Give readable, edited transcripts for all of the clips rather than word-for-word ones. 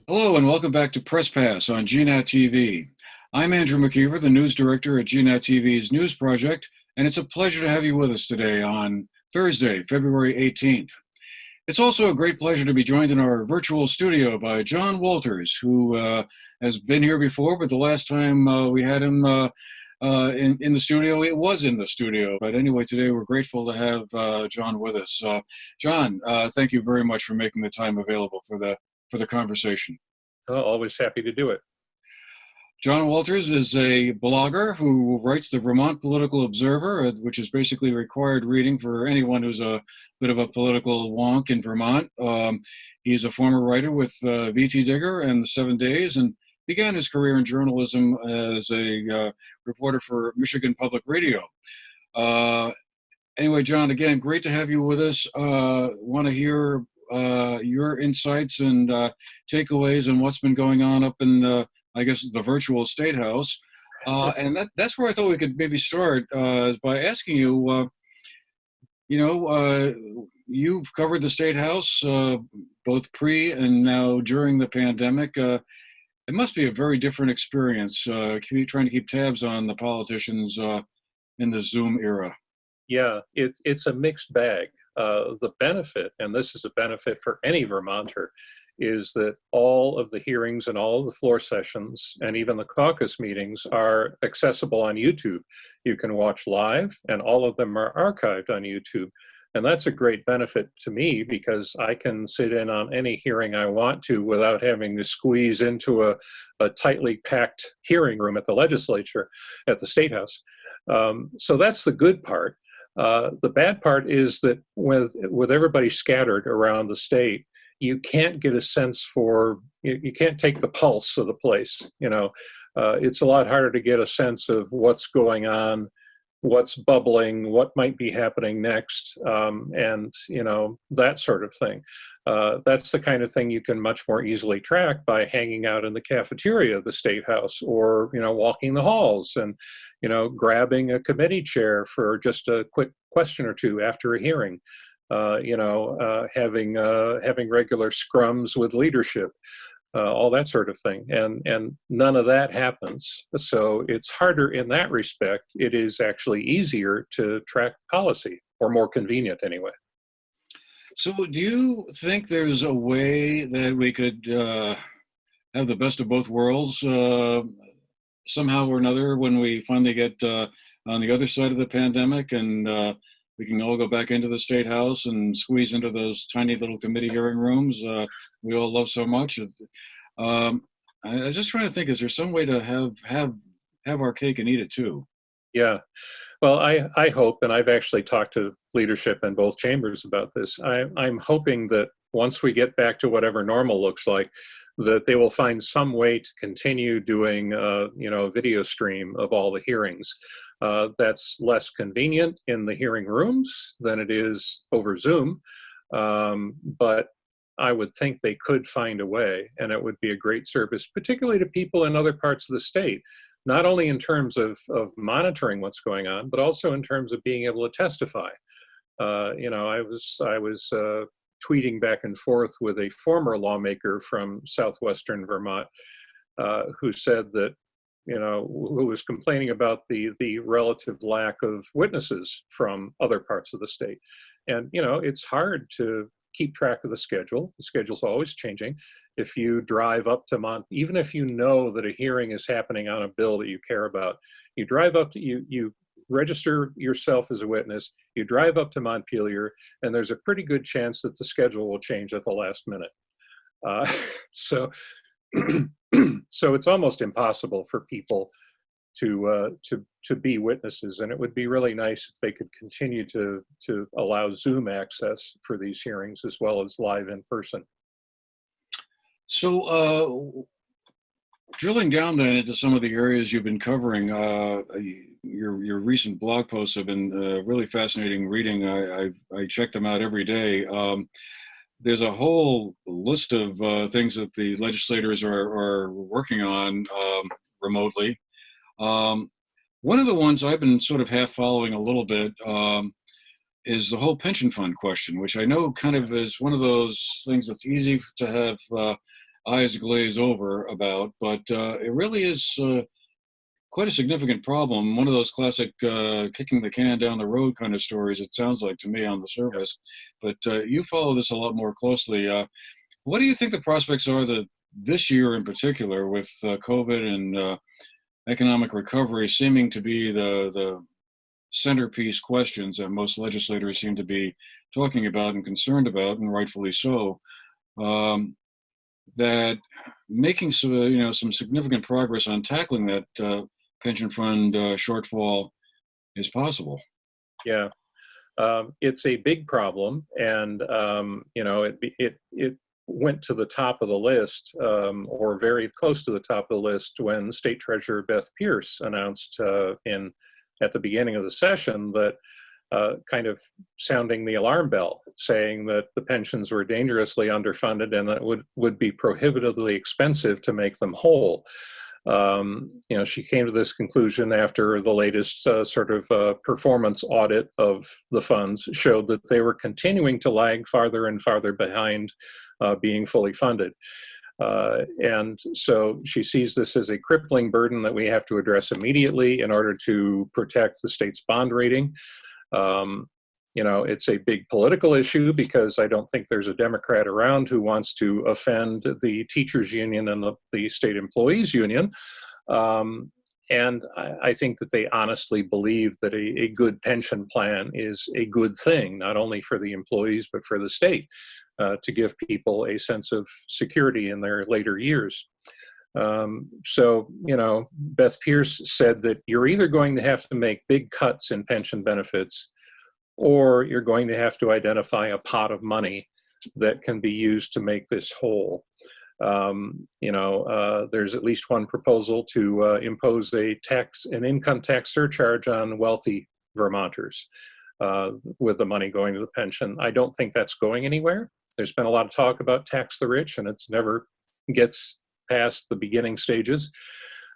Hello and welcome back to Press Pass on GNAT-TV. I'm Andrew McKeever, the news director at GNAT-TV's News Project, and it's a pleasure to have you with us today on Thursday, February 18th. It's also a great pleasure to be joined in our virtual studio by John Walters, who has been here before, but the last time we had him in the studio, it was in the studio. But anyway, today we're grateful to have John with us. John, thank you very much for making the time available for the conversation. Always happy to do it. John Walters is a blogger who writes the Vermont Political Observer, which is basically required reading for anyone who's a bit of a political wonk in Vermont. He's a former writer with VT Digger and the 7 Days, and began his career in journalism as a reporter for Michigan Public Radio. Anyway, John, again, great to have you with us. Want to hear your insights and takeaways on what's been going on up in, I guess, the virtual State House. And that's where I thought we could maybe start is by asking you, you've covered the State House both pre and now during the pandemic. It must be a very different experience trying to keep tabs on the politicians in the Zoom era. Yeah, it's a mixed bag. The benefit, and this is a benefit for any Vermonter, is that all of the hearings and all of the floor sessions and even the caucus meetings are accessible on YouTube. You can watch live, and all of them are archived on YouTube. And that's a great benefit to me because I can sit in on any hearing I want to without having to squeeze into a tightly packed hearing room at the legislature, at the State House. So that's the good part. The bad part is that with everybody scattered around the state, you can't get a sense you can't take the pulse of the place. It's a lot harder to get a sense of what's going on, what's bubbling, what might be happening next, and that sort of thing. That's the kind of thing you can much more easily track by hanging out in the cafeteria of the State House, or walking the halls and grabbing a committee chair for just a quick question or two after a hearing. Having regular scrums with leadership. All that sort of thing. And none of that happens. So it's harder in that respect. It is actually easier to track policy, or more convenient anyway. So do you think there's a way that we could have the best of both worlds somehow or another when we finally get on the other side of the pandemic, and we can all go back into the State House and squeeze into those tiny little committee hearing rooms we all love so much? I was just trying to think, is there some way to have our cake and eat it too? Yeah. Well, I hope, and I've actually talked to leadership in both chambers about this, I'm hoping that once we get back to whatever normal looks like, that they will find some way to continue doing, a video stream of all the hearings. That's less convenient in the hearing rooms than it is over Zoom, but I would think they could find a way, and it would be a great service, particularly to people in other parts of the state, not only in terms of monitoring what's going on, but also in terms of being able to testify. I was tweeting back and forth with a former lawmaker from southwestern Vermont who said that, who was complaining about the relative lack of witnesses from other parts of the state. And, it's hard to keep track of the schedule. The schedule's always changing. If you drive up to even if you know that a hearing is happening on a bill that you care about, you drive up to, you register yourself as a witness, you drive up to Montpelier, and there's a pretty good chance that the schedule will change at the last minute. So it's almost impossible for people to be witnesses, and it would be really nice if they could continue to allow Zoom access for these hearings as well as live in person. So drilling down then into some of the areas you've been covering, your recent blog posts have been really fascinating reading. I check them out every day. There's a whole list of things that the legislators are working on remotely. One of the ones I've been sort of half following a little bit is the whole pension fund question, which I know kind of is one of those things that's easy to have eyes glaze over about, but it really is quite a significant problem. One of those classic kicking the can down the road kind of stories, it sounds like to me on the surface. But you follow this a lot more closely. What do you think the prospects are that this year in particular, with COVID and economic recovery seeming to be the centerpiece questions that most legislators seem to be talking about and concerned about, and rightfully so, that making some significant progress on tackling that pension fund shortfall is possible? Yeah. It's a big problem, and it went to the top of the list, or very close to the top of the list, when State Treasurer Beth Pierce announced at the beginning of the session that kind of sounding the alarm bell, saying that the pensions were dangerously underfunded and that it would be prohibitively expensive to make them whole. She came to this conclusion after the latest performance audit of the funds showed that they were continuing to lag farther and farther behind being fully funded. And so she sees this as a crippling burden that we have to address immediately in order to protect the state's bond rating. It's a big political issue because I don't think there's a Democrat around who wants to offend the teachers union and the state employees union. And I think that they honestly believe that a good pension plan is a good thing, not only for the employees, but for the state, to give people a sense of security in their later years. Beth Pierce said that you're either going to have to make big cuts in pension benefits, or you're going to have to identify a pot of money that can be used to make this whole. There's at least one proposal to impose an income tax surcharge on wealthy Vermonters with the money going to the pension. I don't think that's going anywhere. There's been a lot of talk about tax the rich, and it's never gets past the beginning stages.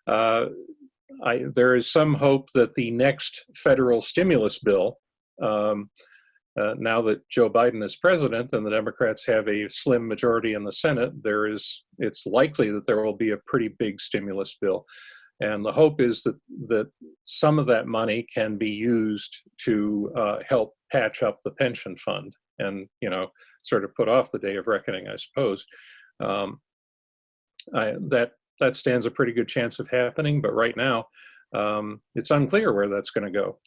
There is some hope that the next federal stimulus bill, now that Joe Biden is president and the Democrats have a slim majority in the Senate, it's likely that there will be a pretty big stimulus bill. And the hope is that some of that money can be used to help patch up the pension fund and, sort of put off the day of reckoning, I suppose. That stands a pretty good chance of happening, but right now, it's unclear where that's going to go.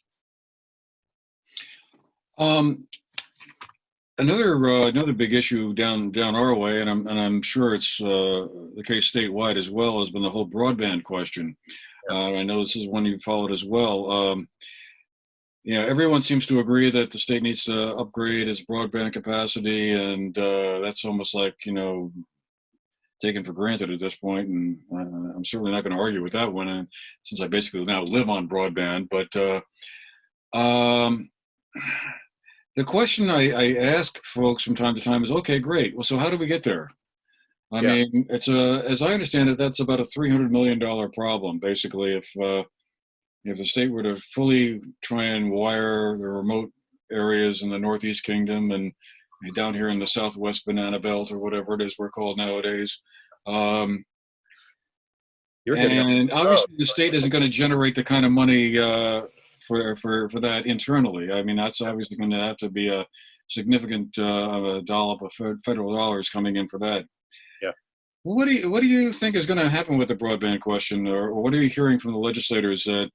Another big issue down our way, and I'm sure it's the case statewide as well, has been the whole broadband question. I know this is one you followed as well. Everyone seems to agree that the state needs to upgrade its broadband capacity, and that's almost like taken for granted at this point. And I'm certainly not going to argue with that one, since I basically now live on broadband. But the question I ask folks from time to time is, okay, great. Well, so how do we get there? I mean, it's as I understand it, that's about a $300 million problem, basically, if the state were to fully try and wire the remote areas in the Northeast Kingdom and down here in the Southwest Banana Belt, or whatever it is we're called nowadays. And obviously the state isn't going to generate the kind of money for that internally. I mean, that's obviously going to have to be a significant dollop of federal dollars coming in for that. Yeah. What do you think is going to happen with the broadband question, or what are you hearing from the legislators that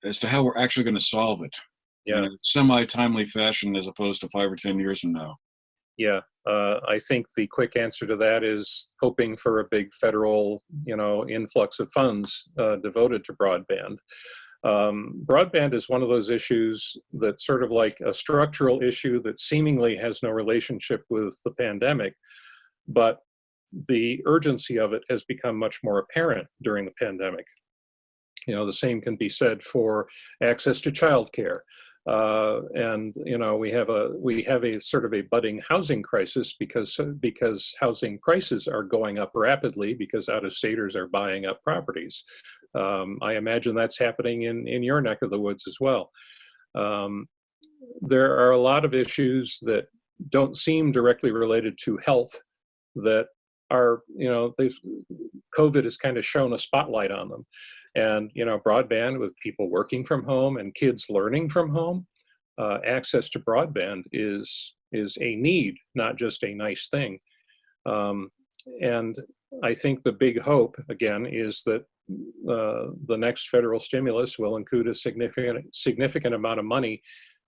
as to how we're actually going to solve it in a semi-timely fashion, as opposed to 5 or 10 years from now? Yeah, I think the quick answer to that is hoping for a big federal, influx of funds devoted to broadband. Broadband is one of those issues that's sort of like a structural issue that seemingly has no relationship with the pandemic, but the urgency of it has become much more apparent during the pandemic. The same can be said for access to childcare. And we have a sort of a budding housing crisis because housing prices are going up rapidly because out-of-staters are buying up properties. I imagine that's happening in your neck of the woods as well. There are a lot of issues that don't seem directly related to health that are, COVID has kind of shown a spotlight on them. And, broadband, with people working from home and kids learning from home, access to broadband is a need, not just a nice thing. And I think the big hope, again, is that the next federal stimulus will include a significant amount of money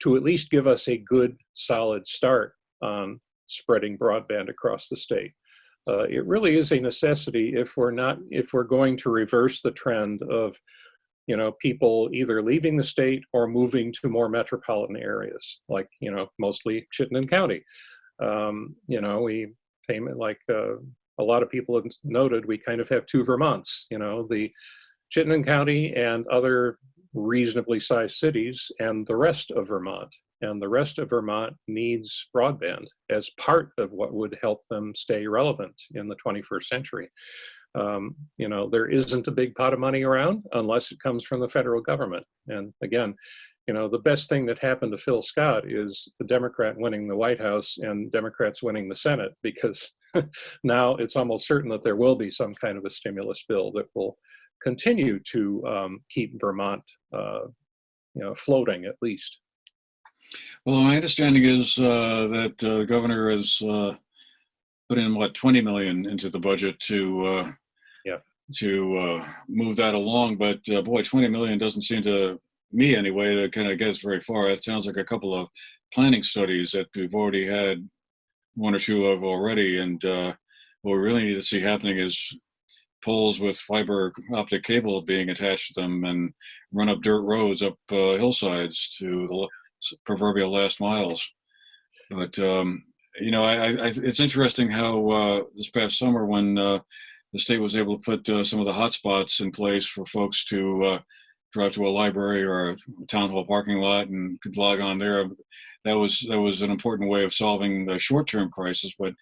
to at least give us a good, solid start on spreading broadband across the state. It really is a necessity if we're going to reverse the trend of, people either leaving the state or moving to more metropolitan areas, like, mostly Chittenden County. We came like a lot of people have noted, we kind of have two Vermonts, the Chittenden County and other reasonably sized cities, and the rest of Vermont. And the rest of Vermont needs broadband as part of what would help them stay relevant in the 21st century. There isn't a big pot of money around unless it comes from the federal government. And again, the best thing that happened to Phil Scott is the Democrat winning the White House and Democrats winning the Senate, because now it's almost certain that there will be some kind of a stimulus bill that will continue to keep Vermont, floating at least. Well, my understanding is that the governor has put in, $20 million into the budget to move that along. But boy, 20 million doesn't seem to me anyway to kind of get us very far. It sounds like a couple of planning studies that we've already had one or two of already. And what we really need to see happening is poles with fiber optic cable being attached to them and run up dirt roads, up hillsides to the proverbial last miles. But it's interesting how this past summer, when the state was able to put some of the hot spots in place for folks to drive to a library or a town hall parking lot and could log on there, that was an important way of solving the short-term crisis. But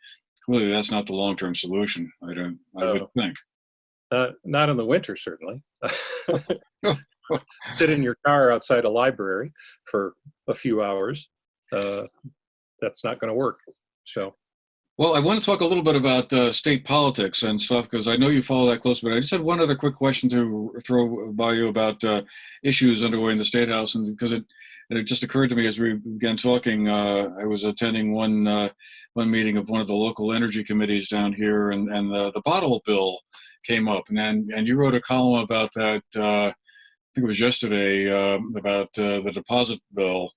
clearly, that's not the long-term solution. I would think. Not in the winter, certainly. Sit in your car outside a library for a few hours. That's not going to work. So, well, I want to talk a little bit about state politics and stuff, because I know you follow that close. But I just had one other quick question to throw by you about issues underway in the State House, and because it just occurred to me as we began talking. I was attending one meeting of one of the local energy committees down here, and the bottle bill came up, and you wrote a column about that. I think it was yesterday, about the deposit bill.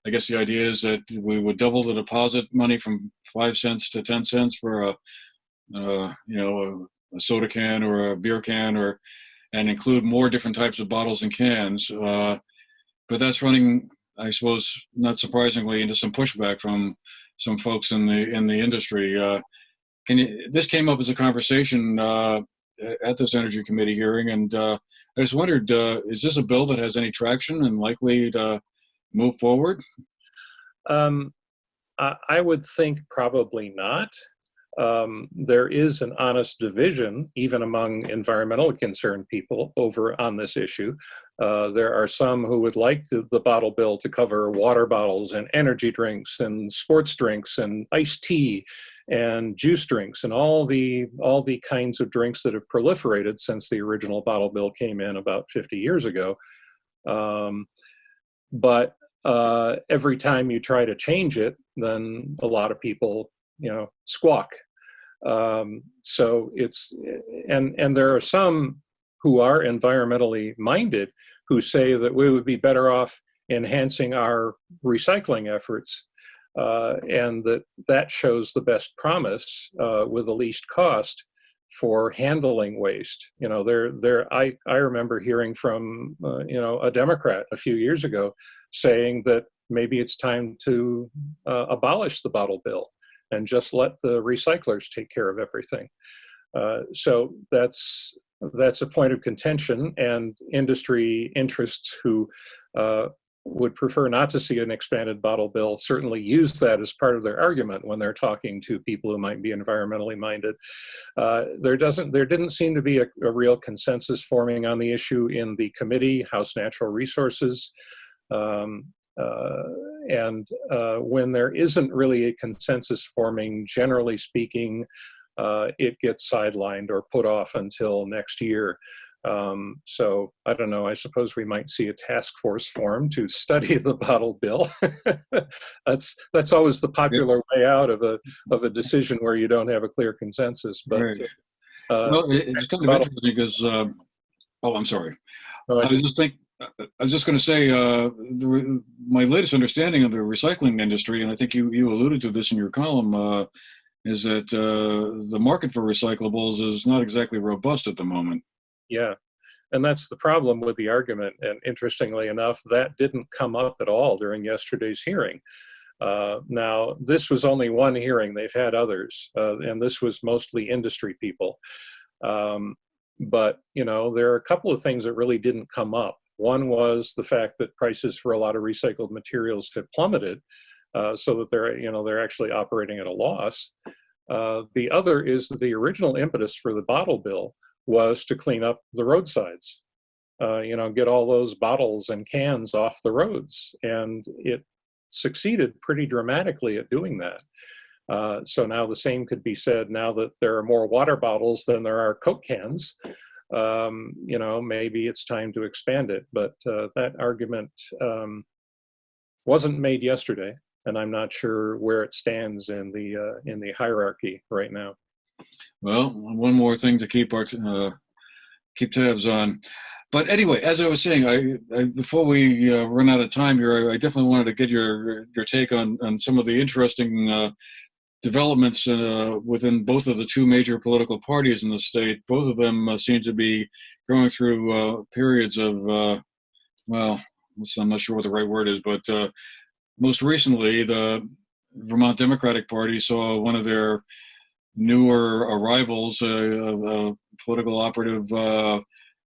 I guess the idea is that we would double the deposit money from 5 cents to 10 cents for a soda can or a beer can, and include more different types of bottles and cans. But that's running, I suppose, not surprisingly, into some pushback from some folks in the industry. This came up as a conversation at this Energy Committee hearing, and I just wondered, is this a bill that has any traction and likely to move forward? I would think probably not. There is an honest division, even among environmentally concerned people, over on this issue. There are some who would like the bottle bill to cover water bottles and energy drinks and sports drinks and iced tea and juice drinks and all the kinds of drinks that have proliferated since the original bottle bill came in about 50 years ago. But every time you try to change it, then a lot of people, squawk. So it's, and there are some who are environmentally minded who say that we would be better off enhancing our recycling efforts, and that shows the best promise with the least cost for handling waste. I remember hearing from a Democrat a few years ago saying that maybe it's time to abolish the bottle bill and just let the recyclers take care of everything. So that's a point of contention, and industry interests who would prefer not to see an expanded bottle bill certainly use that as part of their argument when they're talking to people who might be environmentally minded. There didn't seem to be a real consensus forming on the issue in the committee, House Natural Resources. When there isn't really a consensus forming, generally speaking, it gets sidelined or put off until next year. So I don't know, I suppose we might see a task force formed to study the bottle bill. That's always the popular way out of a decision where you don't have a clear consensus. But Right. Well, it's kind of interesting because, oh, I'm sorry. I was just going to say, my latest understanding of the recycling industry, and I think you alluded to this in your column, is that the market for recyclables is not exactly robust at the moment. Yeah, and that's the problem with the argument. And interestingly enough, that didn't come up at all during yesterday's hearing. Now, this was only one hearing. They've had others, and this was mostly industry people. But, you know, there are a couple of things that really didn't come up. One was the fact that prices for a lot of recycled materials have plummeted, so that they're actually operating at a loss. The other is that the original impetus for the bottle bill was to clean up the roadsides, get all those bottles and cans off the roads. And it succeeded pretty dramatically at doing that. So now the same could be said now that there are more water bottles than there are Coke cans. Maybe it's time to expand it. But that argument wasn't made yesterday, and I'm not sure where it stands in the hierarchy right now. Well, one more thing to keep tabs on. But anyway, as I was saying, I before we run out of time here, I definitely wanted to get your take on some of the interesting developments within both of the two major political parties in the state. Both of them seem to be going through periods of, well, I'm not sure what the right word is, but most recently, the Vermont Democratic Party saw one of their newer arrivals, a political operative,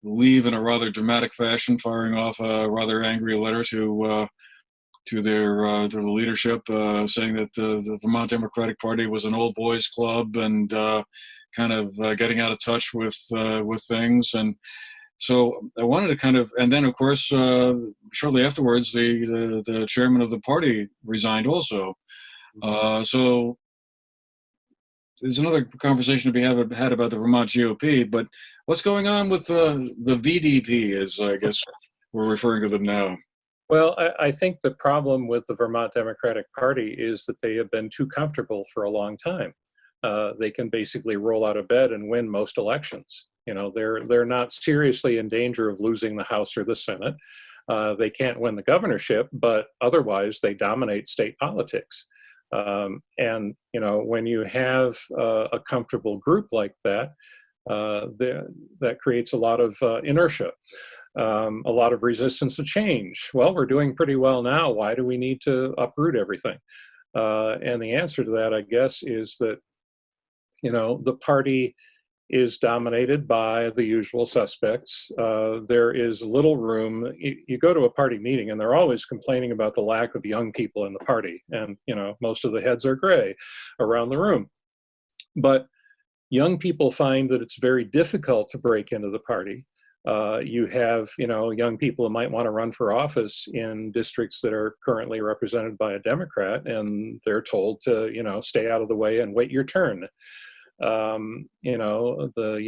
leave in a rather dramatic fashion, firing off a rather angry letter to their leadership, saying that the Vermont Democratic Party was an old boys club and kind of getting out of touch with things. And so I wanted to kind of, and then of course, shortly afterwards, the chairman of the party resigned also. So there's another conversation to be had about the Vermont GOP, but what's going on with the VDP, as I guess we're referring to them now? Well, I think the problem with the Vermont Democratic Party is that they have been too comfortable for a long time. They can basically roll out of bed and win most elections. They're not seriously in danger of losing the House or the Senate. They can't win the governorship, but otherwise they dominate state politics. When you have a comfortable group like that, that creates a lot of inertia, a lot of resistance to change. Well, we're doing pretty well now. Why do we need to uproot everything? And the answer to that, I guess, is that, the party is dominated by the usual suspects. There is little room. You go to a party meeting and they're always complaining about the lack of young people in the party. And, most of the heads are gray around the room. But young people find that it's very difficult to break into the party. You have, young people who might want to run for office in districts that are currently represented by a Democrat, and they're told to, stay out of the way and wait your turn. The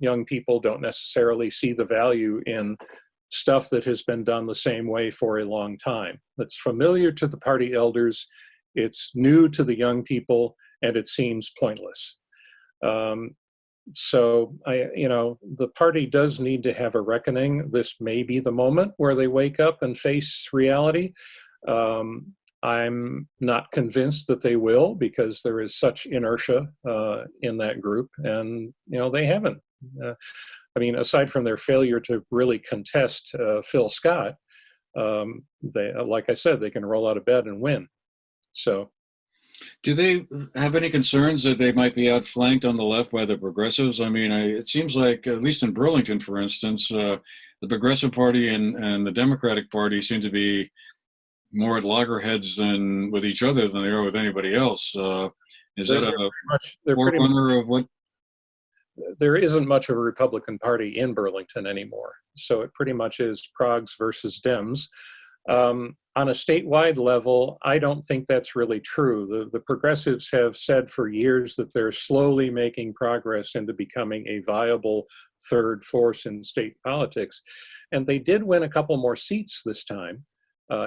young people don't necessarily see the value in stuff that has been done the same way for a long time. That's familiar to the party elders, it's new to the young people, and it seems pointless. So the party does need to have a reckoning. This may be the moment where they wake up and face reality. I'm not convinced that they will, because there is such inertia in that group, and they haven't. Aside from their failure to really contest Phil Scott, they, like I said, they can roll out of bed and win. So, do they have any concerns that they might be outflanked on the left by the progressives? It seems like, at least in Burlington, for instance, the Progressive Party and the Democratic Party seem to be more at loggerheads than with each other than they are with anybody else. Is that a forerunner of what? There isn't much of a Republican Party in Burlington anymore. So it pretty much is Progs versus Dems. On a statewide level, I don't think that's really true. The progressives have said for years that they're slowly making progress into becoming a viable third force in state politics. And they did win a couple more seats this time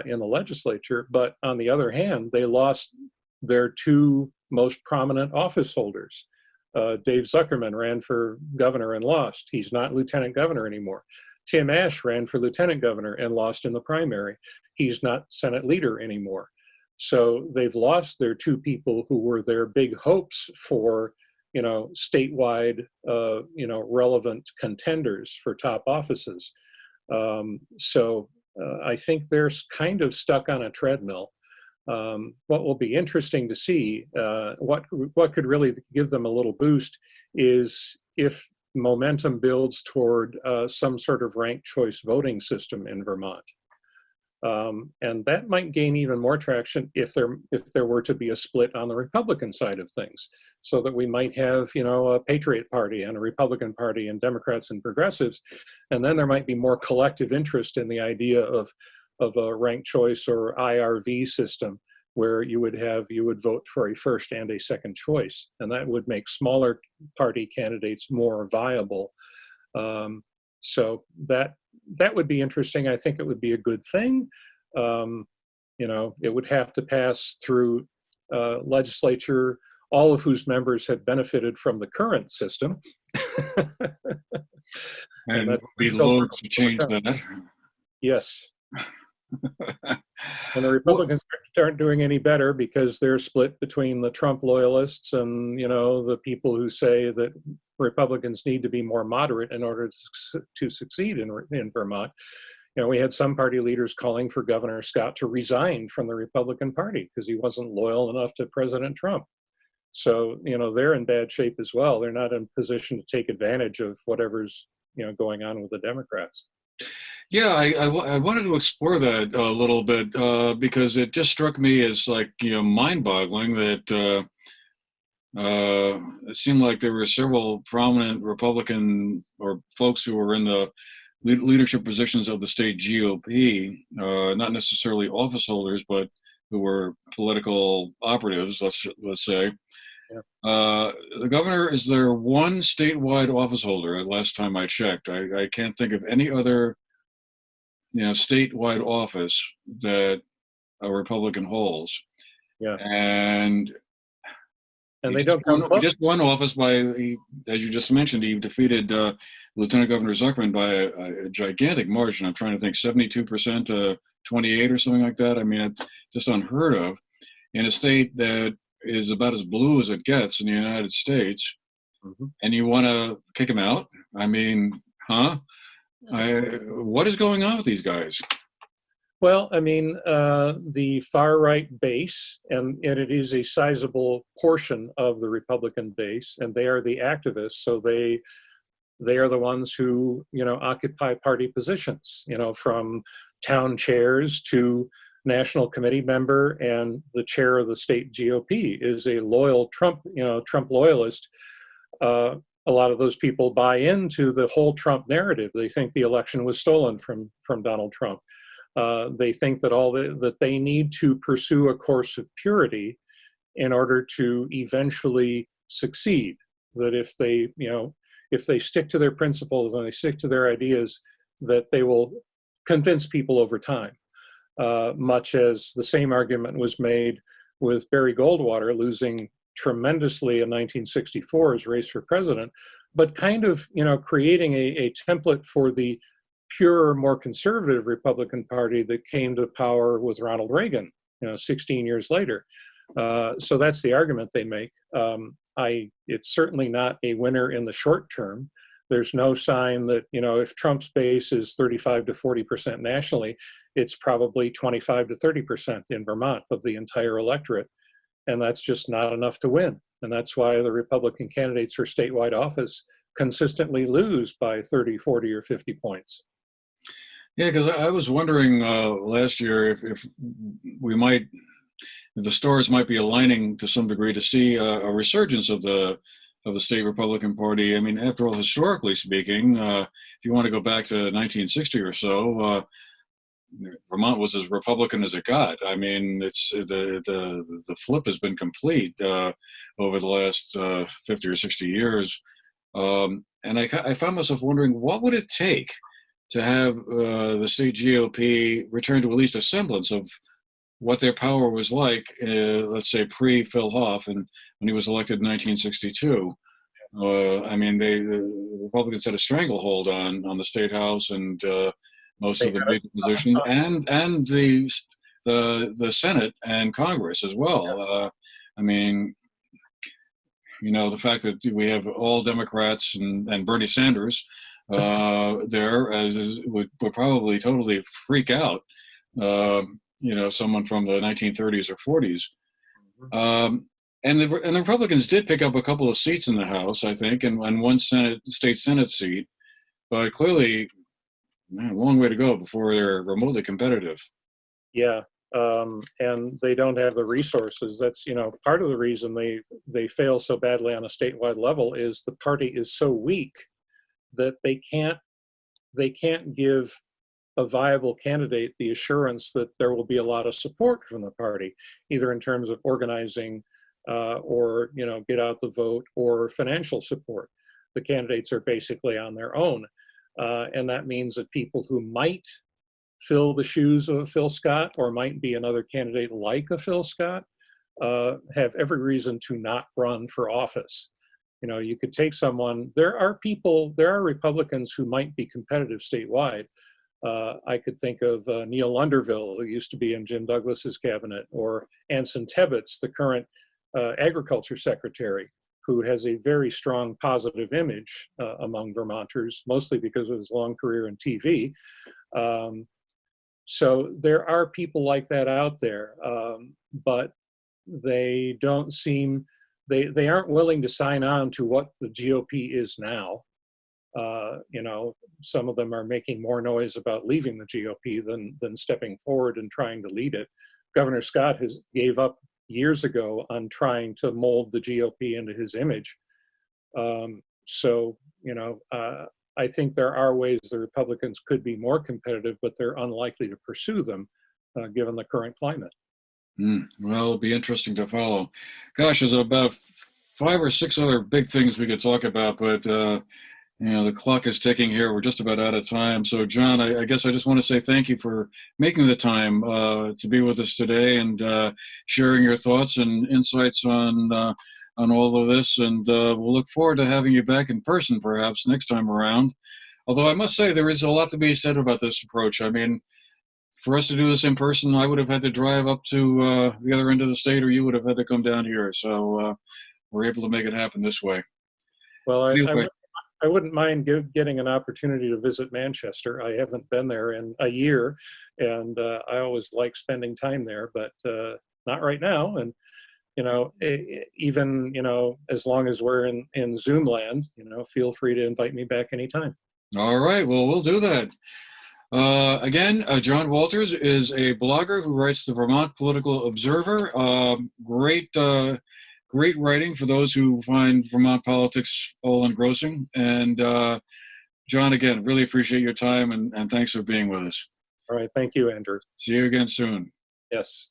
in the legislature, but on the other hand, they lost their two most prominent office holders. Dave Zuckerman ran for governor and lost. He's not lieutenant governor anymore. Tim Ash ran for lieutenant governor and lost in the primary. He's not Senate leader anymore. So they've lost their two people who were their big hopes for, statewide, relevant contenders for top offices. So I think they're kind of stuck on a treadmill. What will be interesting to see, what could really give them a little boost is if momentum builds toward some sort of ranked choice voting system in Vermont. And that might gain even more traction if there were to be a split on the Republican side of things, so that we might have, a Patriot Party and a Republican Party and Democrats and progressives, and then there might be more collective interest in the idea of a ranked choice or IRV system, where you would vote for a first and a second choice, and that would make smaller party candidates more viable. So that would be interesting. I think it would be a good thing. It would have to pass through legislature, all of whose members have benefited from the current system. And it would be low to change that. Yes. And the Republicans aren't doing any better because they're split between the Trump loyalists and, the people who say that Republicans need to be more moderate in order to succeed in Vermont. We had some party leaders calling for Governor Scott to resign from the Republican Party because he wasn't loyal enough to President Trump. So, they're in bad shape as well. They're not in a position to take advantage of whatever's, going on with the Democrats. Yeah, I wanted to explore that a little bit because it just struck me as mind-boggling that it seemed like there were several prominent Republican or folks who were in the leadership positions of the state GOP, not necessarily office holders, but who were political operatives, let's say. Yeah. The governor is their one statewide office holder. Last time I checked, I can't think of any other statewide office that a Republican holds. Yeah. And they don't come close. He just won office as you just mentioned, he defeated Lieutenant Governor Zuckerman by a gigantic margin. I'm trying to think, 72% to 28 or something like that. I mean, it's just unheard of in a state that is about as blue as it gets in the United States. Mm-hmm. And you want to kick him out? I mean, what is going on with these guys? Well, I mean, the far-right base, and it is a sizable portion of the Republican base, and they are the activists, so they are the ones who, occupy party positions, from town chairs to national committee member, and the chair of the state GOP is a loyal Trump loyalist. A lot of those people buy into the whole Trump narrative. They think the election was stolen from Donald Trump. They think that that they need to pursue a course of purity in order to eventually succeed. That if they stick to their principles and they stick to their ideas, that they will convince people over time. Much as the same argument was made with Barry Goldwater losing tremendously in 1964's race for president, but kind of creating a template for the pure, more conservative Republican Party that came to power with Ronald Reagan, 16 years later. So that's the argument they make. It's certainly not a winner in the short term. There's no sign that, if Trump's base is 35 to 40% nationally, it's probably 25 to 30% in Vermont of the entire electorate. And that's just not enough to win. And that's why the Republican candidates for statewide office consistently lose by 30, 40, or 50 points. Yeah, because I was wondering last year if the stars might be aligning to some degree to see a resurgence of the state Republican Party. I mean, after all, historically speaking, if you want to go back to 1960 or so, Vermont was as Republican as it got. I mean, it's the flip has been complete over the last 50 or 60 years. And I found myself wondering, what would it take to have the state GOP return to at least a semblance of what their power was like, let's say pre-Phil Hoff, and when he was elected in 1962. I mean, the Republicans had a stranglehold on the state house and most of the major positions, and the Senate and Congress as well. I mean, you know, the fact that we have all Democrats and Bernie Sanders there would probably totally freak out. You know, someone from the 1930s or 40s. And the Republicans did pick up a couple of seats in the House, I think, and one state Senate seat. But clearly, man, a long way to go before they're remotely competitive. Yeah, and they don't have the resources. That's, you know, part of the reason they fail so badly on a statewide level is the party is so weak that they can't give a viable candidate the assurance that there will be a lot of support from the party, either in terms of organizing or, you know, get out the vote, or financial support. The candidates are basically on their own. And that means that people who might fill the shoes of Phil Scott, or might be another candidate like a Phil Scott, have every reason to not run for office. You know, you could take someone, there are Republicans who might be competitive statewide. I could think of Neil Underville, who used to be in Jim Douglas's cabinet, or Anson Tebbetts, the current agriculture secretary, who has a very strong positive image among Vermonters, mostly because of his long career in TV. So there are people like that out there, but they don't seem, they aren't willing to sign on to what the GOP is now. You know, some of them are making more noise about leaving the GOP than stepping forward and trying to lead it. Governor Scott gave up years ago on trying to mold the GOP into his image. So, you know, I think there are ways the Republicans could be more competitive, but they're unlikely to pursue them given the current climate. Well, it'll be interesting to follow. Gosh, there's about 5 or 6 other big things we could talk about, but you know, the clock is ticking here. We're just about out of time. So, John, I guess I just want to say thank you for making the time to be with us today and sharing your thoughts and insights on all of this. And we'll look forward to having you back in person, perhaps next time around. Although I must say there is a lot to be said about this approach. I mean, for us to do this in person, I would have had to drive up to the other end of the state, or you would have had to come down here. So we're able to make it happen this way. Well, I wouldn't mind getting an opportunity to visit Manchester. I haven't been there in a year, and I always like spending time there, but not right now. And, you know, even, you know, as long as we're in Zoom land, you know, feel free to invite me back anytime. All right. Well, we'll do that. Again, John Walters is a blogger who writes the Vermont Political Observer. Great writing for those who find Vermont politics all engrossing. And John, again, really appreciate your time and thanks for being with us. All right. Thank you, Andrew. See you again soon. Yes.